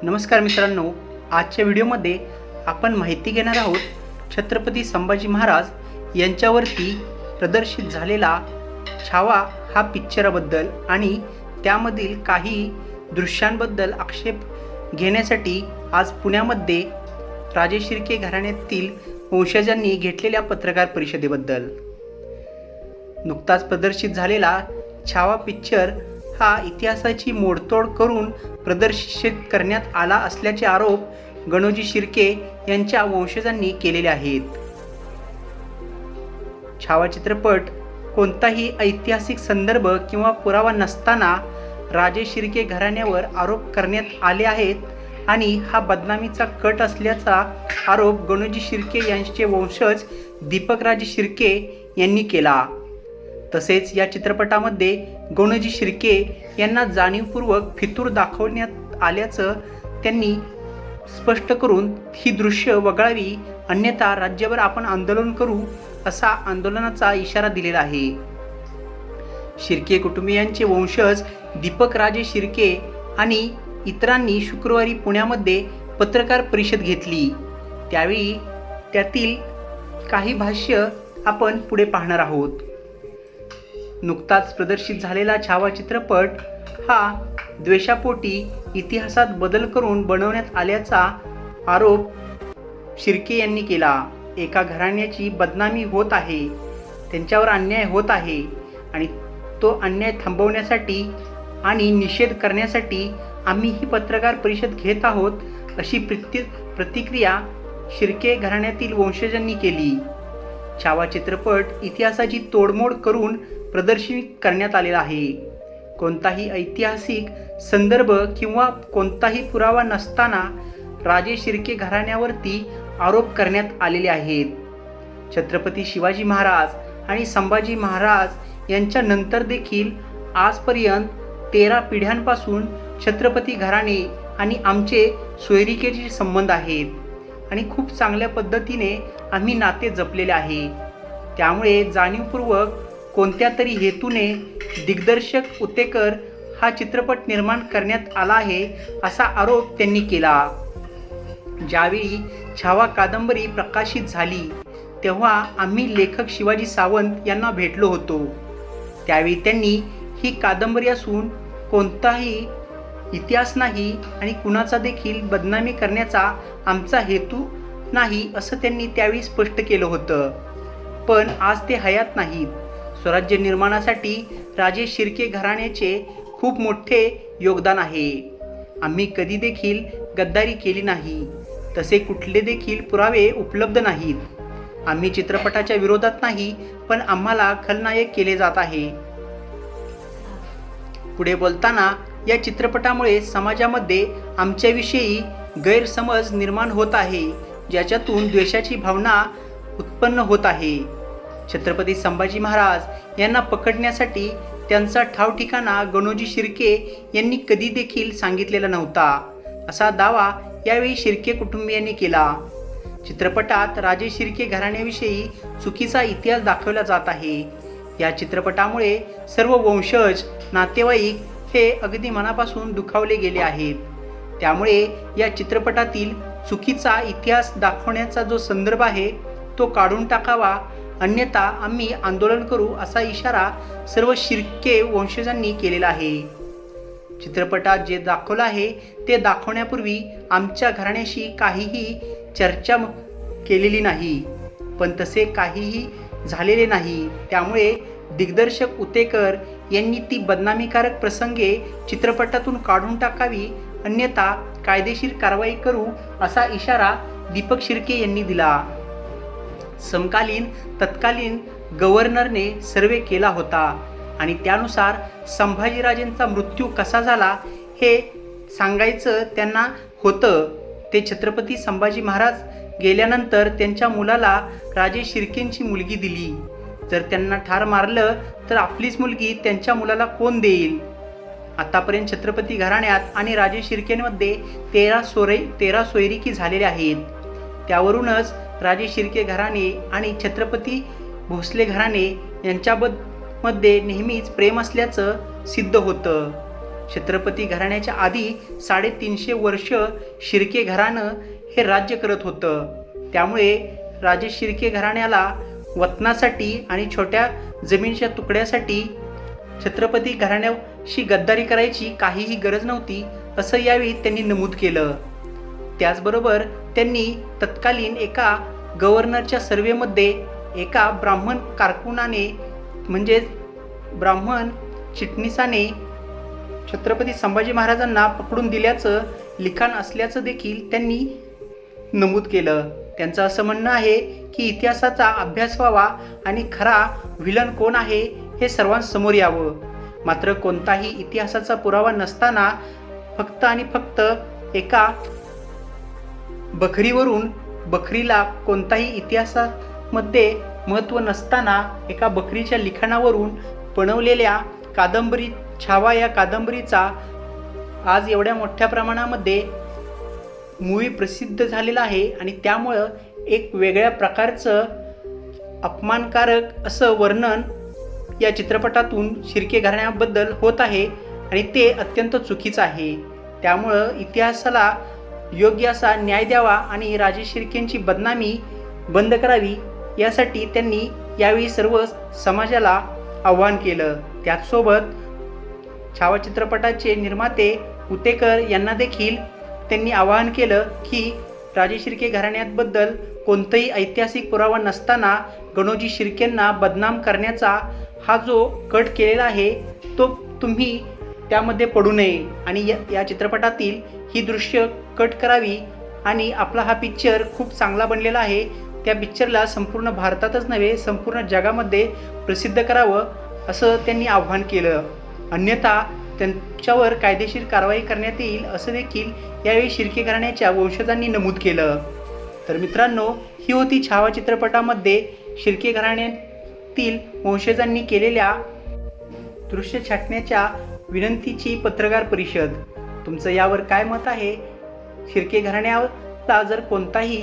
नमस्कार मित्रांनो, आजच्या व्हिडिओमध्ये आपण माहिती घेणार आहोत छत्रपती संभाजी महाराज यांच्यावरती प्रदर्शित झालेला छावा हा पिक्चरबद्दल आणि त्यामधील काही दृश्यांबद्दल आक्षेप घेण्यासाठी आज पुण्यामध्ये राजे शिर्के घराण्यातील वंशजांनी घेतलेल्या पत्रकार परिषदेबद्दल। नुकताच प्रदर्शित झालेला छावा पिक्चर हा इतिहासाची मोडतोड करून प्रदर्शित करण्यात आला असल्याचे आरोप गणोजी शिर्के यांच्या वंशजांनी केलेले आहेत। छावा चित्रपट कोणताही ऐतिहासिक संदर्भ किंवा पुरावा नसताना राजे शिर्के घराण्यावर आरोप करण्यात आले आहेत आणि हा बदनामीचा कट असल्याचा आरोप गणोजी शिर्के यांचे वंशज दीपकराजे शिर्के यांनी केला। तसेच या चित्रपटामध्ये गणोजी शिर्के यांना जाणीवपूर्वक फितूर दाखवण्यात आल्याचं त्यांनी स्पष्ट करून ही दृश्य वगळावी, अन्यथा राज्यभर आपण आंदोलन करू असा आंदोलनाचा इशारा दिलेला आहे। शिर्के कुटुंबियांचे वंशज दीपकराजे शिर्के आणि इतरांनी शुक्रवारी पुण्यामध्ये पत्रकार परिषद घेतली, त्यावेळी त्यातील काही भाष्य आपण पुढे पाहणार आहोत। नुकताच प्रदर्शित झालेला छावा चित्रपट हा द्वेषापोटी इतिहासात बदल करून बनवण्यात आल्याचा आरोप शिर्के यांनी केला। एका घराण्याची बदनामी होत आहे, त्यांच्यावर अन्याय होत आहे आणि तो अन्याय थांबवण्यासाठी आणि निषेध करण्यासाठी आम्ही ही पत्रकार परिषद घेत आहोत, अशी प्रतिक्रिया शिर्के घराण्यातील वंशजांनी केली। छावा चित्रपट इतिहासाची तोडमोड करून प्रदर्शित करण्यात आलेला आहे। कोणताही ऐतिहासिक संदर्भ किंवा कोणताही पुरावा नसताना राजे शिर्के घराण्यावरती आरोप करण्यात आलेले आहेत। छत्रपती शिवाजी महाराज आणि संभाजी महाराज यांच्या नंतर देखील आजपर्यंत 13 पिढ्यांपासून छत्रपती घराणे आणि आमचे सोयरिकेचे संबंध आहेत आणि खूप चांगल्या पद्धतीने आम्ही नाते जपलेले आहे। त्यामुळे जाणीवपूर्वक कोणत्या तरी हेतूने दिग्दर्शक उतेकर हा चित्रपट निर्माण करण्यात आला आहे, असा आरोप त्यांनी केला। ज्यावेळी छावा कादंबरी प्रकाशित झाली तेव्हा आम्ही लेखक शिवाजी सावंत यांना भेटलो होतो। त्यावेळी त्यांनी ही कादंबरी असून कोणताही इतिहास नाही आणि कुणाचा देखील बदनामी करण्याचा आमचा हेतू नाही, असं त्यांनी त्यावेळी स्पष्ट केलं होतं। पण आज ते हयात नाहीत। स्वराज्य निर्माणासाठी राजे शिर्के घराण्याचे खूप मोठे योगदान आहे। आम्ही कधी देखील गद्दारी केली नाही, तसे कुठले देखील पुरावे उपलब्ध नाहीत। आम्ही चित्रपटाच्या विरोधात नाही, पण आम्हाला खलनायक केले जात आहे। पुढे बोलताना या चित्रपटामुळे समाजामध्ये आमच्याविषयी गैरसमज निर्माण होत आहे, ज्याच्यातून द्वेषाची भावना उत्पन्न होत आहे। छत्रपती संभाजी महाराज यांना पकडण्यासाठी त्यांचा ठाव ठिकाणा गणोजी शिर्के यांनी कधी देखील सांगितलेला नव्हता, असा दावा यावेळी शिर्के कुटुंबियांनी केला। चित्रपटात राजे शिर्के घराण्याविषयी चुकीचा इतिहास दाखवला जात आहे। या चित्रपटामुळे सर्व वंशज नातेवाईक हे अगदी मनापासून दुखावले गेले आहेत। त्यामुळे या चित्रपटातील चुकीचा इतिहास दाखवण्याचा जो संदर्भ आहे तो काढून टाकावा, अन्यथा आम्ही आंदोलन करू, असा इशारा सर्व शिर्के वंशजांनी केलेला आहे। चित्रपटात जे दाखवलं आहे ते दाखवण्यापूर्वी आमच्या घराण्याशी काहीही चर्चा केलेली नाही, पण तसे काहीही झालेले नाही। त्यामुळे दिग्दर्शक उतेकर यांनी ती बदनामीकारक प्रसंगे चित्रपटातून काढून टाकावी, अन्यथा कायदेशीर कारवाई करू, असा इशारा दीपक शिर्के यांनी दिला। तत्कालीन गव्हर्नरने सर्वे केला होता आणि त्यानुसार संभाजीराजेंचा मृत्यू कसा झाला हे सांगायचं त्यांना होतं। ते छत्रपती संभाजी महाराज गेल्यानंतर त्यांच्या मुलाला राजे शिर्केंची मुलगी दिली। जर त्यांना ठार मारलं तर आपलीच मुलगी त्यांच्या मुलाला कोण देईल? आतापर्यंत छत्रपती घराण्यात आणि राजे शिर्केंमध्ये 13 सोयरिकी झालेल्या आहेत। त्यावरूनच राजे शिर्के घराणे आणि छत्रपती भोसले घराणे यांच्यामध्ये नेहमीच प्रेम असल्याचं सिद्ध होतं। छत्रपती घराण्याच्या आधी 350 वर्ष शिर्के घराणं हे राज्य करत होतं. त्यामुळे राजे शिर्के घराण्याला वतनासाठी आणि छोट्या जमिनीच्या तुकड्यासाठी छत्रपती घराण्याशी गद्दारी करायची काहीही गरज नव्हती, असं यावेळी त्यांनी नमूद केलं. त्याचबरोबर त्यांनी तत्कालीन एका गव्हर्नरच्या सर्व्हेमध्ये एका ब्राह्मण कारकुनाने म्हणजेच ब्राह्मण चिटणीसाने छत्रपती संभाजी महाराजांना पकडून दिल्याचं लिखाण असल्याचं देखील त्यांनी नमूद केलं. त्यांचं असं म्हणणं आहे की इतिहासाचा अभ्यास व्हावा आणि खरा व्हिलन कोण आहे हे सर्वांसमोर यावं. मात्र कोणताही इतिहासाचा पुरावा नसताना फक्त आणि फक्त एका बखरीवरून, बखरीला कोणताही इतिहासामध्ये महत्त्व नसताना एका बखरीच्या लिखाणावरून बनवलेल्या कादंबरी छावा या कादंबरीचा आज एवढ्या मोठ्या प्रमाणामध्ये मूवी प्रसिद्ध झालेला आहे आणि त्यामुळं एक वेगळ्या प्रकारचं अपमानकारक असं वर्णन या चित्रपटातून शिर्के घराण्याबद्दल होत आहे आणि ते अत्यंत चुकीचं आहे. त्यामुळं इतिहासाला योग्य असा न्याय द्यावा आणि राजे शिर्केंची बदनामी बंद करावी यासाठी त्यांनी यावेळी सर्व समाजाला आव्हान केलं. त्याचसोबत छावा चित्रपटाचे निर्माते उतेकर यांना देखील त्यांनी आवाहन केलं की राजे शिर्के घराण्याबद्दल कोणताही ऐतिहासिक पुरावा नसताना गणोजी शिर्केंना बदनाम करण्याचा हा जो कट केलेला आहे तो तुम्ही त्यामध्ये पडू नये आणि या चित्रपटातील ही दृश्य कट करावी आणि आपला हा पिक्चर खूप चांगला बनलेला आहे. त्या पिक्चरला संपूर्ण भारतातच नव्हे संपूर्ण जगामध्ये प्रसिद्ध करावं असं त्यांनी आव्हान केलं. अन्यथा त्यांच्यावर कायदेशीर कारवाई करण्यात येईल असं देखील यावेळी शिर्के घराण्याच्या वंशजांनी नमूद केलं. तर मित्रांनो, ही होती छावा चित्रपटामध्ये शिर्के घराण्यातील वंशजांनी केलेल्या दृश्य छाटण्याच्या विनंतीची पत्रकार परिषद. तुमचं यावर काय मत आहे? शिर्के घराण्याला जर कोणताही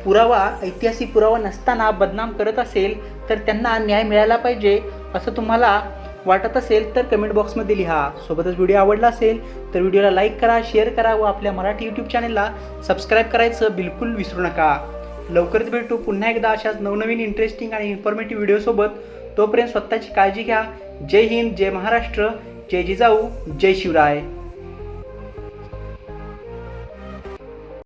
पुरावा, ऐतिहासिक पुरावा नसताना बदनाम करत असेल तर त्यांना न्याय मिळाला पाहिजे असं तुम्हाला वाटत असेल तर कमेंट बॉक्समध्ये लिहा. सोबतच व्हिडिओ आवडला असेल तर व्हिडिओला लाईक करा, शेअर करा व आपल्या मराठी यूट्यूब चॅनलला सबस्क्राईब करायचं बिलकुल विसरू नका. लवकरच भेटू पुन्हा एकदा अशाच नवनवीन इंटरेस्टिंग आणि इन्फॉर्मेटिव्ह व्हिडिओसोबत. तोपर्यंत स्वतःची काळजी घ्या. जय हिंद, जय महाराष्ट्र, जय जिजाऊ, जय शिवराय.